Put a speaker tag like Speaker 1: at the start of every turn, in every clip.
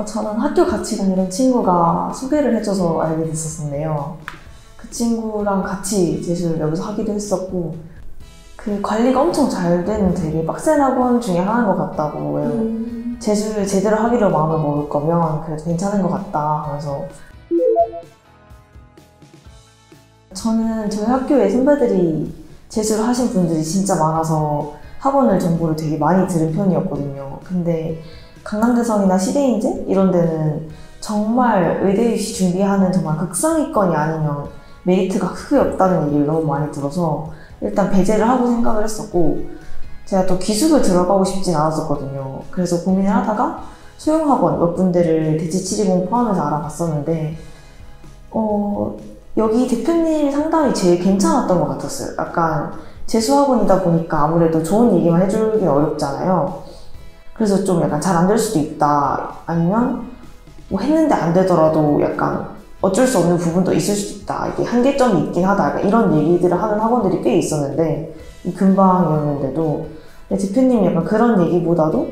Speaker 1: 저는 학교 같이 다니던 친구가 소개를 해줘서 알게 됐었는데요. 그 친구랑 같이 재수를 여기서 하기도 했었고, 그 관리가 엄청 잘 되는 되게 빡센 학원 중에 하나인 것 같다고 해요. 재수를 제대로 하기로 마음을 먹을 거면 그래도 괜찮은 것 같다 하면서. 저는 저희 학교에 선배들이 재수를 하신 분들이 진짜 많아서 학원을 정보를 되게 많이 들은 편이었거든요. 근데 강남대성이나 시대인재 이런 데는 정말 의대 입시 준비하는 정말 극상위권이 아니면 메리트가 크게 없다는 얘기를 너무 많이 들어서 일단 배제를 하고 생각을 했었고, 제가 또 기숙을 들어가고 싶진 않았었거든요. 그래서 고민을 하다가 수영학원 몇 군데를 대치치리공 포함해서 알아봤었는데 여기 대표님 상담이 제일 괜찮았던 것 같았어요. 약간 재수학원이다 보니까 아무래도 좋은 얘기만 해주긴 어렵잖아요. 그래서 좀 약간 잘 안 될 수도 있다, 아니면 뭐 했는데 안 되더라도 약간 어쩔 수 없는 부분도 있을 수도 있다, 이게 한계점이 있긴 하다, 약간 이런 얘기들을 하는 학원들이 꽤 있었는데, 금방이었는데도 대표님이 약간 그런 얘기보다도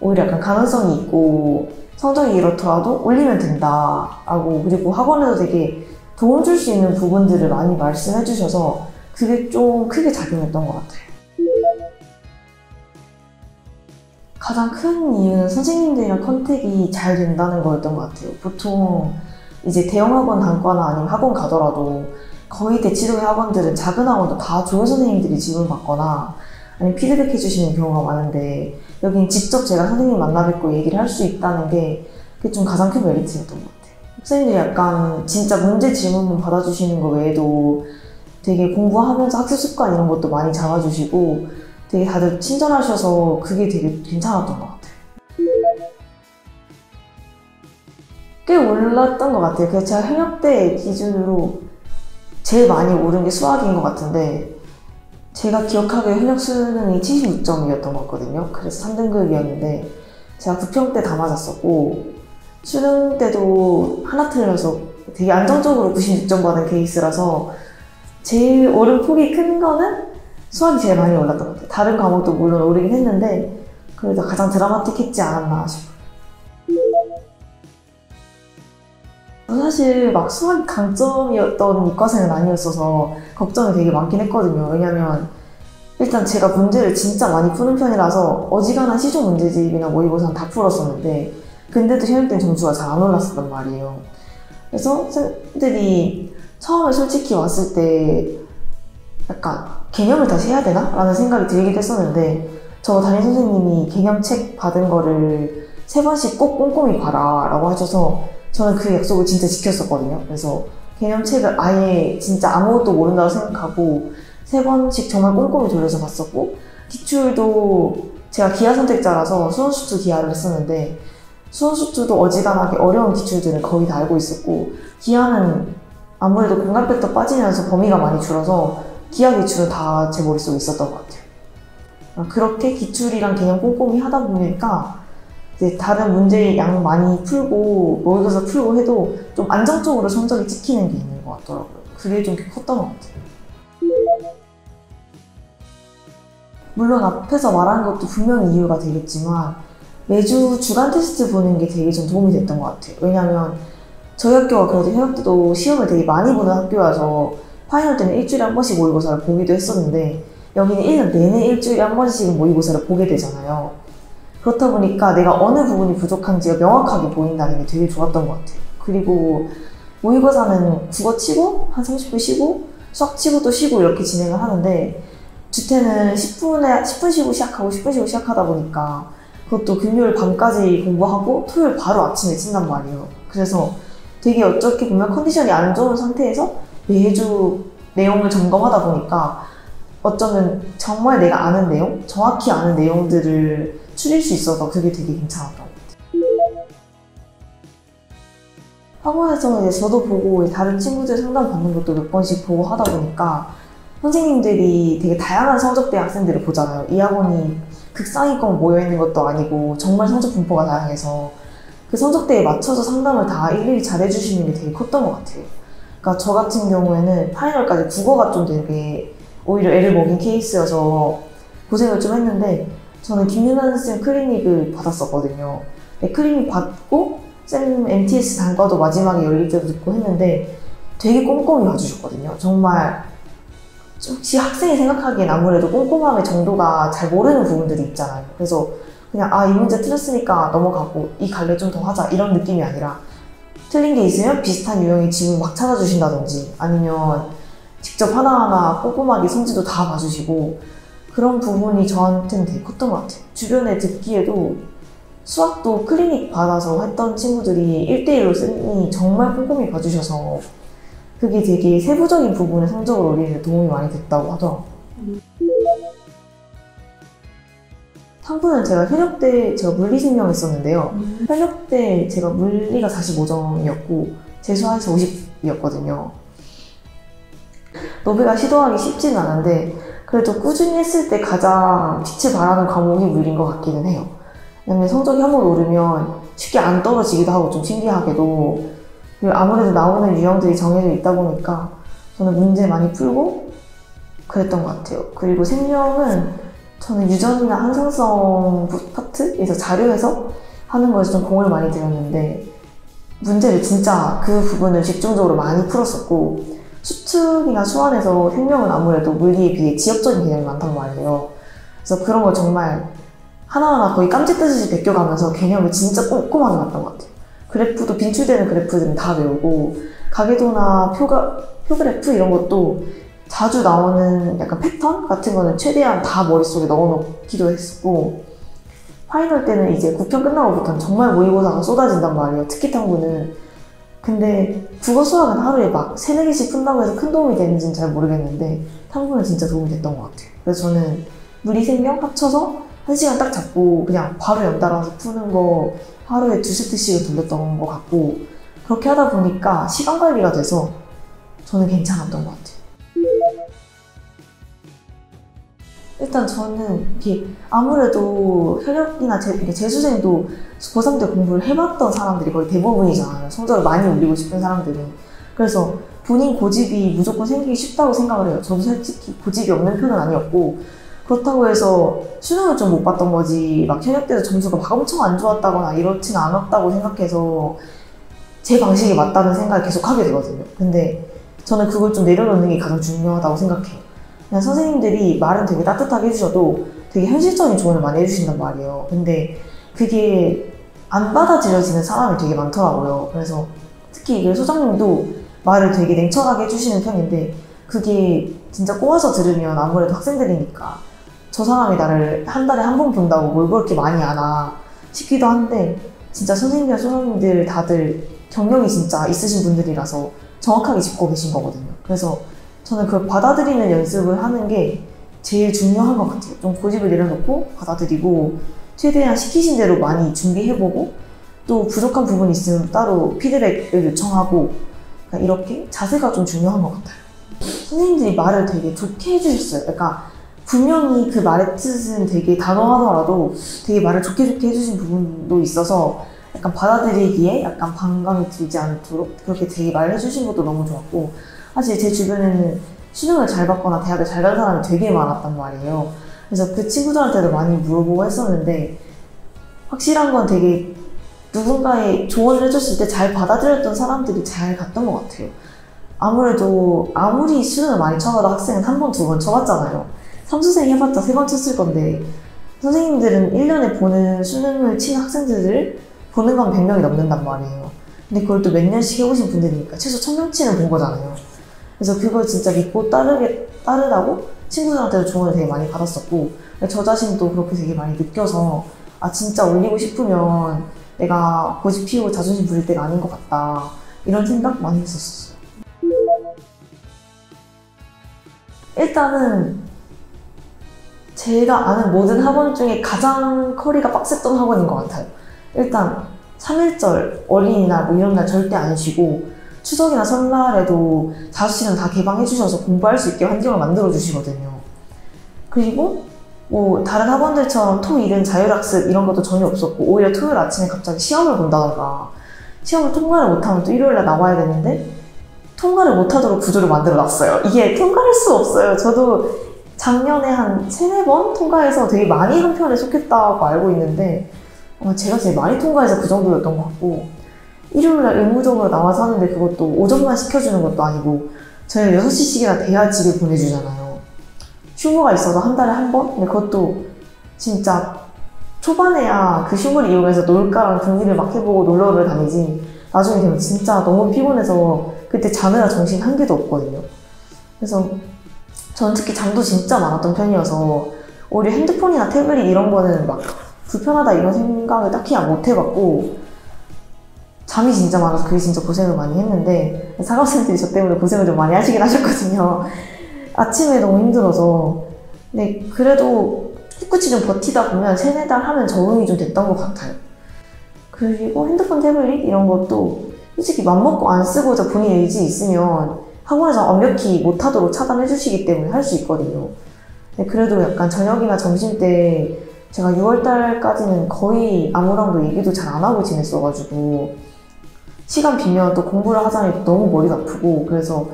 Speaker 1: 오히려 약간 가능성이 있고 성적이 이렇더라도 올리면 된다 하고, 그리고 학원에서 되게 도움 줄 수 있는 부분들을 많이 말씀해 주셔서 그게 좀 크게 작용했던 것 같아요. 가장 큰 이유는 선생님들이랑 컨택이 잘 된다는 거였던 것 같아요. 보통 이제 대형 학원 다니거나 아니면 학원 가더라도 거의 대치동의 학원들은 작은 학원도 다 좋은 선생님들이 지원받거나 아니면 피드백 해주시는 경우가 많은데, 여긴 직접 제가 선생님 만나 뵙고 얘기를 할 수 있다는 게 그게 좀 가장 큰 메리트였던 것 같아요. 선생님들이 약간 진짜 문제 질문만 받아주시는 거 외에도 되게 공부하면서 학습 습관 이런 것도 많이 잡아주시고 되게 다들 친절하셔서 그게 되게 괜찮았던 것 같아요. 꽤 올랐던 것 같아요. 그래서 제가 현역때 기준으로 제일 많이 오른 게 수학인 것 같은데, 제가 기억하기에 현역 수능이 76점이었던 것 같거든요. 그래서 3등급이었는데 제가 부평 때 다 맞았었고, 수능 때도 하나 틀려서 되게 안정적으로 96점 받은 케이스라서 제일 오른 폭이 큰 거는 수학이 제일 많이 올랐던 것 같아요. 다른 과목도 물론 오르긴 했는데 그래도 가장 드라마틱했지 않았나 싶어요. 사실 막 수학이 강점이었던 이과생은 아니었어서 걱정이 되게 많긴 했거든요. 왜냐면 일단 제가 문제를 진짜 많이 푸는 편이라서 어지간한 시중 문제집이나 모의고사는 다 풀었었는데, 근데도 현역 때는 점수가 잘 안 올랐었단 말이에요. 그래서 선생님들이 처음에 솔직히 왔을 때 약간 개념을 다시 해야 되나? 라는 생각이 들기도 했었는데, 저 담임 선생님이 개념책 받은 거를 3번씩 꼭 꼼꼼히 봐라 라고 하셔서 저는 그 약속을 진짜 지켰었거든요. 그래서 개념책을 아예 진짜 아무것도 모른다고 생각하고 3번씩 정말 꼼꼼히 돌려서 봤었고, 기출도 제가 기하 선택자라서 수원수투 기하를 했었는데 수원수투도 어지간하게 어려운 기출들은 거의 다 알고 있었고, 기하는 아무래도 공간 팩터 빠지면서 범위가 많이 줄어서 기하 기출은 다 제 머릿속에 있었던 것 같아요. 그렇게 기출이랑 개념 꼼꼼히 하다 보니까 이제 다른 문제 양 많이 풀고 모의고사 풀고 해도 좀 안정적으로 성적이 찍히는 게 있는 것 같더라고요. 그게 좀 컸던 것 같아요. 물론 앞에서 말한 것도 분명히 이유가 되겠지만 매주 주간 테스트 보는 게 되게 좀 도움이 됐던 것 같아요. 왜냐면 저희 학교가 그래도 현역 때도 시험을 되게 많이 보는 학교라서 파이널 때는 일주일에 한 번씩 모의고사를 보기도 했었는데, 여기는 1년 내내 일주일에 한 번씩은 모의고사를 보게 되잖아요. 그렇다 보니까 내가 어느 부분이 부족한지가 명확하게 보인다는 게 되게 좋았던 것 같아요. 그리고 모의고사는 국어 치고 한 30분 쉬고 수학 치고 또 쉬고 이렇게 진행을 하는데, 주태는 10분 쉬고 시작하고 10분 쉬고 시작하다 보니까 그것도 금요일 밤까지 공부하고 토요일 바로 아침에 친단 말이에요. 그래서 되게 어떻게 보면 컨디션이 안 좋은 상태에서 매주 내용을 점검하다 보니까 어쩌면 정말 내가 아는 내용, 정확히 아는 내용들을 추릴 수 있어서 그게 되게 괜찮았던 것 같아요. 학원에서 이제 저도 보고 다른 친구들 상담 받는 것도 몇 번씩 보고 하다 보니까 선생님들이 되게 다양한 성적대 학생들을 보잖아요. 이 학원이 극상위권 모여있는 것도 아니고 정말 성적 분포가 다양해서 그 성적대에 맞춰서 상담을 다 일일이 잘해주시는 게 되게 컸던 것 같아요. 그러니까 저 같은 경우에는 파이널까지 국어가 좀 되게 오히려 애를 먹인 케이스여서 고생을 좀 했는데, 저는 김윤아 선생님 클리닉을 받았었거든요. 클리닉 받고 쌤 MTS 단과도 마지막에 열릴 때도 듣고 했는데 되게 꼼꼼히 봐주셨거든요. 정말 혹시 학생이 생각하기엔 아무래도 꼼꼼함의 정도가 잘 모르는 부분들이 있잖아요. 그래서 그냥 이 문제 틀렸으니까 넘어가고 이 갈래 좀 더 하자 이런 느낌이 아니라 틀린 게 있으면 비슷한 유형의 질문 막 찾아주신다든지 아니면 직접 하나하나 꼼꼼하게 성질도 다 봐주시고 그런 부분이 저한테는 되게 컸던 것 같아요. 주변에 듣기에도 수학도 클리닉 받아서 했던 친구들이 1대1로 쌤이 정말 꼼꼼히 봐주셔서 그게 되게 세부적인 부분의 성적을 올리는 데 도움이 많이 됐다고 하더라고요. 탐구는 제가 현역 때 제가 물리생명 했었는데요. 현역 때 제가 물리가 45점이었고 재수해서 50이었거든요. 노베가 시도하기 쉽지는 않은데 그래도 꾸준히 했을 때 가장 빛을 발하는 과목이 물리인 것 같기는 해요. 왜냐면 성적이 한번 오르면 쉽게 안 떨어지기도 하고 좀 신기하게도 그리고 아무래도 나오는 유형들이 정해져 있다 보니까 저는 문제 많이 풀고 그랬던 것 같아요. 그리고 생명은 저는 유전이나 항상성 파트에서 자료 해석 하는 거에서 좀 공을 많이 들였는데 문제를 진짜 그 부분을 집중적으로 많이 풀었었고 수특이나 수완에서 생명은 아무래도 물리에 비해 지역적인 개념이 많단 말이에요. 그래서 그런 걸 정말 하나하나 거의 깜찍듯이 베껴가면서 개념을 진짜 꼼꼼하게 봤던 것 같아요. 그래프도 빈출되는 그래프들은 다 외우고 가계도나 표그래프 이런 것도 자주 나오는 약간 패턴 같은 거는 최대한 다 머릿속에 넣어놓기도 했었고 파이널 때는 이제 9편 끝나고부터는 정말 모의고사가 쏟아진단 말이에요. 특히 탐구는. 근데 국어 수학은 하루에 막 3-4개씩 푼다고 해서 큰 도움이 되는지는 잘 모르겠는데 탐구는 진짜 도움이 됐던 것 같아요. 그래서 저는 물리생명 합쳐서 1시간 딱 잡고 그냥 바로 연달아서 푸는 거 하루에 2세트씩을 돌렸던 것 같고 그렇게 하다 보니까 시간 관리가 돼서 저는 괜찮았던 것 같아요. 일단 저는 이렇게 아무래도 현역이나 재수생도 고3 때 공부를 해봤던 사람들이 거의 대부분이잖아요. 성적을 많이 올리고 싶은 사람들은. 그래서 본인 고집이 무조건 생기기 쉽다고 생각을 해요. 저도 솔직히 고집이 없는 편은 아니었고 그렇다고 해서 수능을 좀 못 봤던 거지 막 현역 때도 점수가 막 엄청 안 좋았다거나 이렇지는 않았다고 생각해서 제 방식이 맞다는 생각을 계속 하게 되거든요. 근데 저는 그걸 좀 내려놓는 게 가장 중요하다고 생각해요. 그냥 선생님들이 말은 되게 따뜻하게 해주셔도 되게 현실적인 조언을 많이 해주신단 말이에요. 근데 그게 안 받아들여지는 사람이 되게 많더라고요. 그래서 특히 이게 소장님도 말을 되게 냉철하게 해주시는 편인데 그게 진짜 꼬아서 들으면 아무래도 학생들이니까 저 사람이 나를 한 달에 한 번 본다고 뭘 그렇게 많이 아나 싶기도 한데 진짜 선생님이나 소장님들 다들 경력이 진짜 있으신 분들이라서 정확하게 짚고 계신 거거든요. 그래서 저는 그걸 받아들이는 연습을 하는 게 제일 중요한 것 같아요. 좀 고집을 내려놓고 받아들이고 최대한 시키신 대로 많이 준비해보고 또 부족한 부분이 있으면 따로 피드백을 요청하고 이렇게 자세가 좀 중요한 것 같아요. 선생님들이 말을 되게 좋게 해주셨어요. 그러니까 분명히 그 말의 뜻은 되게 단호하더라도 되게 말을 좋게 해주신 부분도 있어서 약간 받아들이기에 약간 반감이 들지 않도록 그렇게 되게 말해주신 것도 너무 좋았고 사실 제 주변에는 수능을 잘 봤거나 대학을 잘 간 사람이 되게 많았단 말이에요. 그래서 그 친구들한테도 많이 물어보고 했었는데 확실한 건 되게 누군가의 조언을 해줬을 때 잘 받아들였던 사람들이 잘 갔던 것 같아요. 아무래도 아무리 수능을 많이 쳐봐도 학생은 1번, 2번 쳐봤잖아요. 삼수생 해봤자 3번 쳤을 건데 선생님들은 1년에 보는 수능을 친 학생들을 보는 건 100명이 넘는단 말이에요. 근데 그걸 또 몇 년씩 해보신 분들이니까 최소 1000명치는 본 거잖아요. 그래서 그걸 진짜 믿고 따르라고 친구들한테도 조언을 되게 많이 받았었고 저 자신도 그렇게 되게 많이 느껴서 진짜 올리고 싶으면 내가 고집 피우고 자존심 부릴 때가 아닌 것 같다 이런 생각 많이 했었어요. 일단은 제가 아는 모든 학원 중에 가장 커리가 빡셌던 학원인 것 같아요. 일단 3.1절, 어린이날 뭐 이런 날 절대 안 쉬고 추석이나 설날에도 5시간 다 개방해주셔서 공부할 수 있게 환경을 만들어주시거든요. 그리고 뭐 다른 학원들처럼 토일은 자율학습 이런 것도 전혀 없었고 오히려 토요일 아침에 갑자기 시험을 본다던가 시험을 통과를 못하면 또 일요일날 나와야 되는데 통과를 못하도록 구조를 만들어놨어요. 이게 통과할 수 없어요. 저도 작년에 한 3-4번 통과해서 되게 많이 한 편에 속했다고 알고 있는데 제가 제일 많이 통과해서 그 정도였던 것 같고 일요일날 의무적으로 나와서 하는데 그것도 오전만 시켜주는 것도 아니고 저희 6시씩이나 돼야 집에 보내주잖아요. 휴무가 있어도 한 달에 한 번? 근데 그것도 진짜 초반에야 그 휴무를 이용해서 놀까라는 궁리를 막 해보고 놀러를 다니지 나중에 되면 진짜 너무 피곤해서 그때 자느라 정신 한 개도 없거든요. 그래서 저는 특히 잠도 진짜 많았던 편이어서 오히려 핸드폰이나 태블릿 이런 거는 막 불편하다 이런 생각을 딱히 못 해봤고 잠이 진짜 많아서 그게 진짜 고생을 많이 했는데 사감쌤들이 저 때문에 고생을 좀 많이 하시긴 하셨거든요. 아침에 너무 힘들어서. 근데 그래도 꿋꿋이 좀 버티다 보면 3-4달 하면 적응이 좀 됐던 것 같아요. 그리고 핸드폰, 태블릿 이런 것도 솔직히 맘먹고 안 쓰고자 본인 의지 있으면 학원에서 완벽히 못하도록 차단해 주시기 때문에 할 수 있거든요. 근데 그래도 약간 저녁이나 점심 때 제가 6월달까지는 거의 아무랑도 얘기도 잘 안 하고 지냈어가지고 시간 비면 또 공부를 하자니 너무 머리가 아프고 그래서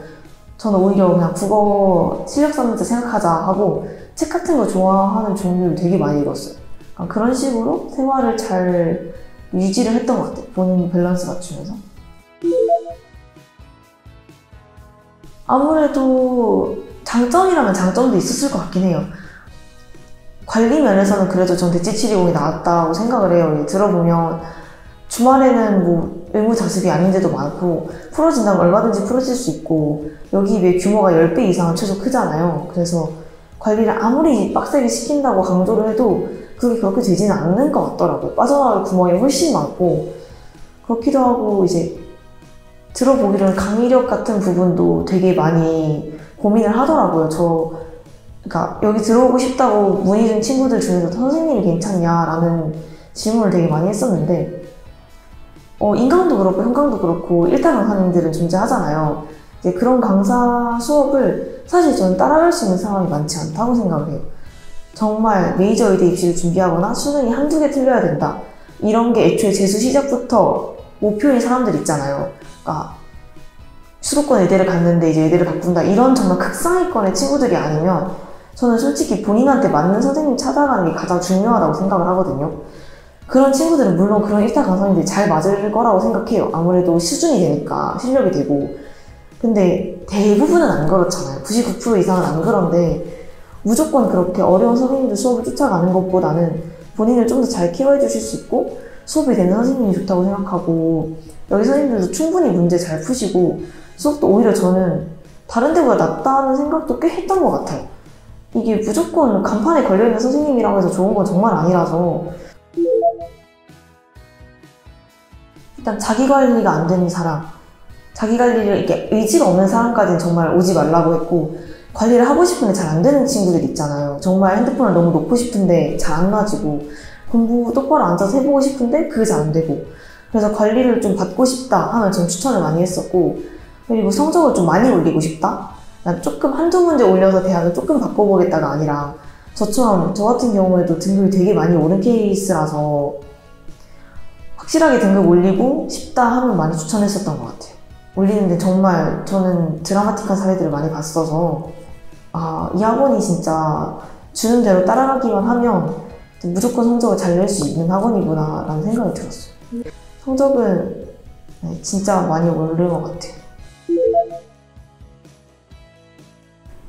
Speaker 1: 저는 오히려 그냥 국어 실력 쌓는다 생각하자 하고 책 같은 거 좋아하는 종류를 되게 많이 읽었어요. 그런 식으로 생활을 잘 유지를 했던 것 같아요. 본인 밸런스 맞추면서. 아무래도 장점이라면 장점도 있었을 것 같긴 해요. 관리 면에서는 그래도 전 대치치리공이 나았다고 생각을 해요. 들어보면 주말에는 뭐 의무자습이 아닌데도 많고 풀어진다면 얼마든지 풀어질 수 있고 여기 비해 규모가 10배 이상은 최소 크잖아요. 그래서 관리를 아무리 빡세게 시킨다고 강조를 해도 그게 그렇게 되지는 않는 것 같더라고요. 빠져나갈 구멍이 훨씬 많고 그렇기도 하고 이제 들어보기로는 강의력 같은 부분도 되게 많이 고민을 하더라고요. 그러니까 여기 들어오고 싶다고 문의 준 친구들 중에서 선생님이 괜찮냐라는 질문을 되게 많이 했었는데 인강도 그렇고 현강도 그렇고 일타 강사님들은 존재하잖아요. 이제 그런 강사 수업을 사실 저는 따라갈 수 있는 상황이 많지 않다고 생각을 해요. 정말 메이저 의대 입시를 준비하거나 수능이 한두 개 틀려야 된다. 이런 게 애초에 재수 시작부터 목표인 사람들 있잖아요. 그러니까 수도권 의대를 갔는데 이제 의대를 바꾼다. 이런 정말 극상위권의 친구들이 아니면 저는 솔직히 본인한테 맞는 선생님 찾아가는 게 가장 중요하다고 생각을 하거든요. 그런 친구들은 물론 그런 일타 강사님들이 잘 맞을 거라고 생각해요. 아무래도 수준이 되니까 실력이 되고. 근데 대부분은 안 그렇잖아요. 99% 이상은 안 그런데 무조건 그렇게 어려운 선생님들 수업을 쫓아가는 것보다는 본인을 좀 더 잘 케어해 주실 수 있고 수업이 되는 선생님이 좋다고 생각하고 여기 선생님들도 충분히 문제 잘 푸시고 수업도 오히려 저는 다른 데보다 낫다는 생각도 꽤 했던 것 같아요. 이게 무조건 간판에 걸려있는 선생님이라고 해서 좋은 건 정말 아니라서 일단 자기 관리가 안 되는 사람, 자기 관리를 이렇게 의지가 없는 사람까지는 정말 오지 말라고 했고 관리를 하고 싶은데 잘 안 되는 친구들 있잖아요. 정말 핸드폰을 너무 놓고 싶은데 잘 안 놔지고 공부 똑바로 앉아서 해보고 싶은데 그게 잘 안 되고 그래서 관리를 좀 받고 싶다 하면 전 추천을 많이 했었고 그리고 성적을 좀 많이 올리고 싶다? 난 조금 한두 문제 올려서 대학을 조금 바꿔보겠다가 아니라 저처럼 저 같은 경우에도 등급이 되게 많이 오른 케이스라서 확실하게 등급 올리고 싶다 하면 많이 추천했었던 것 같아요. 올리는데 정말 저는 드라마틱한 사례들을 많이 봤어서 이 학원이 진짜 주는 대로 따라가기만 하면 무조건 성적을 잘 낼 수 있는 학원이구나 라는 생각이 들었어요. 성적은 진짜 많이 오른 것 같아요.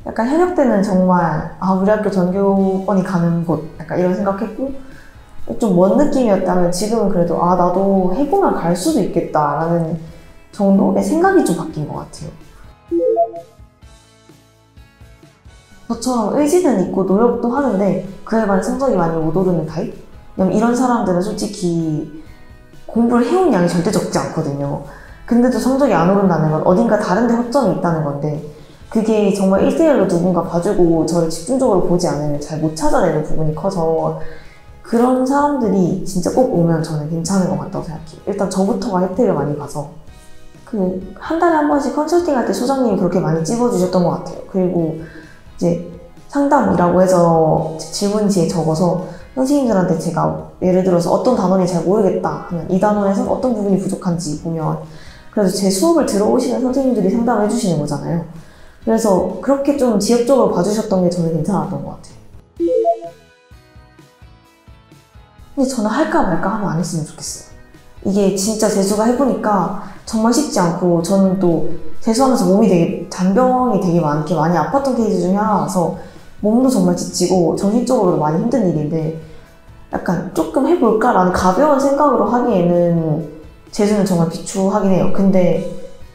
Speaker 1: 약간 현역 때는 정말 우리 학교 전교권이 가는 곳 약간 이런 생각했고 좀 먼 느낌이었다면 지금은 그래도 나도 해보면 갈 수도 있겠다라는 정도의 생각이 좀 바뀐 것 같아요. 저처럼 의지는 있고 노력도 하는데 그에 반해 성적이 많이 못 오르는 타입? 왜냐면 이런 사람들은 솔직히 공부를 해온 양이 절대 적지 않거든요. 근데도 성적이 안 오른다는 건 어딘가 다른 데 허점이 있다는 건데 그게 정말 1대1로 누군가 봐주고 저를 집중적으로 보지 않으면 잘 못 찾아내는 부분이 커서 그런 사람들이 진짜 꼭 오면 저는 괜찮은 것 같다고 생각해요. 일단 저부터가 혜택을 많이 봐서 한 달에 한 번씩 컨설팅할 때 소장님이 그렇게 많이 찝어주셨던 것 같아요. 그리고 이제 상담이라고 해서 질문지에 적어서 선생님들한테 제가 예를 들어서 어떤 단원이 잘 모르겠다 하면 이 단원에서 어떤 부분이 부족한지 보면 그래서 제 수업을 들어오시는 선생님들이 상담을 해주시는 거잖아요. 그래서 그렇게 좀 지역적으로 봐주셨던 게 저는 괜찮았던 것 같아요. 근데 저는 할까 말까 하면 안 했으면 좋겠어요. 이게 진짜 재수가 해보니까 정말 쉽지 않고, 저는 또 재수하면서 몸이 되게 잔병이 되게 많이 아팠던 케이스 중에 하나라서 몸도 정말 지치고 정신적으로도 많이 힘든 일인데, 약간 조금 해볼까라는 가벼운 생각으로 하기에는 재수는 정말 비추하긴 해요. 근데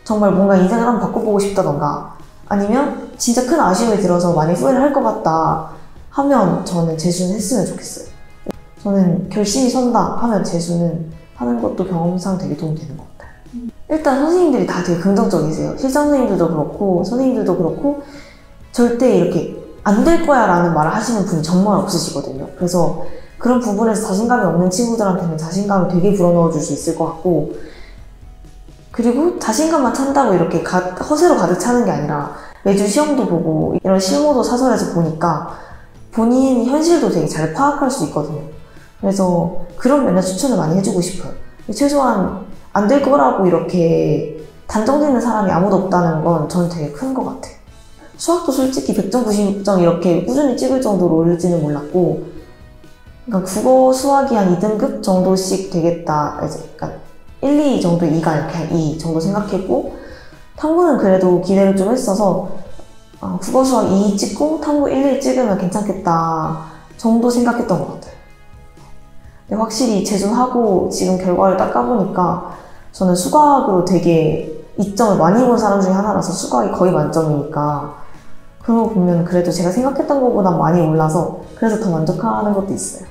Speaker 1: 정말 뭔가 인생을 한번 바꿔보고 싶다던가 아니면 진짜 큰 아쉬움이 들어서 많이 후회를 할 것 같다 하면 저는 재수는 했으면 좋겠어요. 저는 결심이 선다 하면 재수는 하는 것도 경험상 되게 도움이 되는 것 같아요. 일단 선생님들이 다 되게 긍정적이세요. 실장 선생님들도 그렇고 선생님들도 그렇고 절대 이렇게 안 될 거야 라는 말을 하시는 분이 정말 없으시거든요. 그래서 그런 부분에서 자신감이 없는 친구들한테는 자신감을 되게 불어넣어 줄 수 있을 것 같고, 그리고 자신감만 찬다고 이렇게 허세로 가득 차는 게 아니라 매주 시험도 보고 이런 실무도 사설에서 보니까 본인 현실도 되게 잘 파악할 수 있거든요. 그래서 그런 면에서 추천을 많이 해주고 싶어요. 최소한 안 될 거라고 이렇게 단정짓는 사람이 아무도 없다는 건 저는 되게 큰 것 같아요. 수학도 솔직히 100점, 90점 이렇게 꾸준히 찍을 정도로 오를지는 몰랐고, 그러니까 국어, 수학이 한 2등급 정도씩 되겠다. 약간 1, 2 정도 2가 이렇게 한 2 정도 생각했고, 탐구는 그래도 기대를 좀 했어서 국어, 수학 2 찍고 탐구 1, 1 찍으면 괜찮겠다 정도 생각했던 것 같아요. 근데 확실히 재수하고 지금 결과를 딱 까보니까 저는 수학으로 되게 이점을 많이 본 사람 중에 하나라서 수학이 거의 만점이니까 그런 거 보면 그래도 제가 생각했던 것보다 많이 올라서 그래서 더 만족하는 것도 있어요.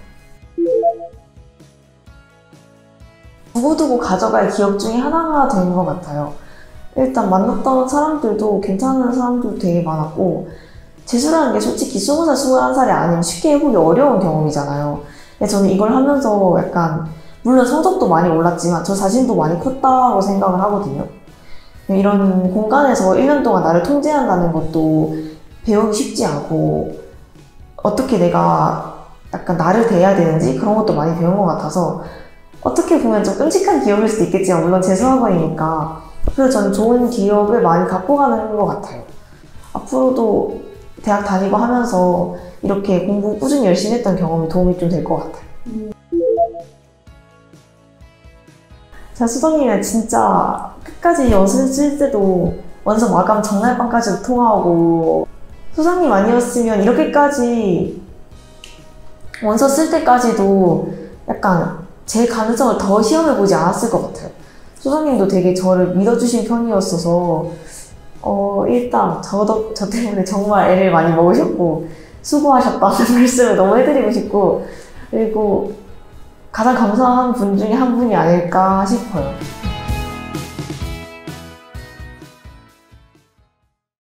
Speaker 1: 두고두고 가져갈 기억 중에 하나가 된 것 같아요. 일단 만났던 사람들도 괜찮은 사람들도 되게 많았고, 재수라는 게 솔직히 20살, 21살이 아니면 쉽게 해보기 어려운 경험이잖아요. 근데 저는 이걸 하면서 약간 물론 성적도 많이 올랐지만 저 자신도 많이 컸다고 생각을 하거든요. 이런 공간에서 1년 동안 나를 통제한다는 것도 배우기 쉽지 않고 어떻게 내가 약간 나를 대해야 되는지 그런 것도 많이 배운 것 같아서 어떻게 보면 좀 끔찍한 기억일 수도 있겠지만 물론 재수학원이니까 그래서 저는 좋은 기억을 많이 갖고 가는 것 같아요. 앞으로도 대학 다니고 하면서 이렇게 공부 꾸준히 열심히 했던 경험이 도움이 좀 될 것 같아요. 제가 수정이랑 진짜 끝까지 연습 쓸 때도 원서 마감 전날밤까지도 통화하고, 수장님 아니었으면 이렇게까지 원서 쓸 때까지도 약간 제 가능성을 더 시험해보지 않았을 것 같아요. 수장님도 되게 저를 믿어주신 편이었어서 일단 저 때문에 정말 애를 많이 먹으셨고 수고하셨다는 말씀을 너무 해드리고 싶고, 그리고 가장 감사한 분 중에 한 분이 아닐까 싶어요.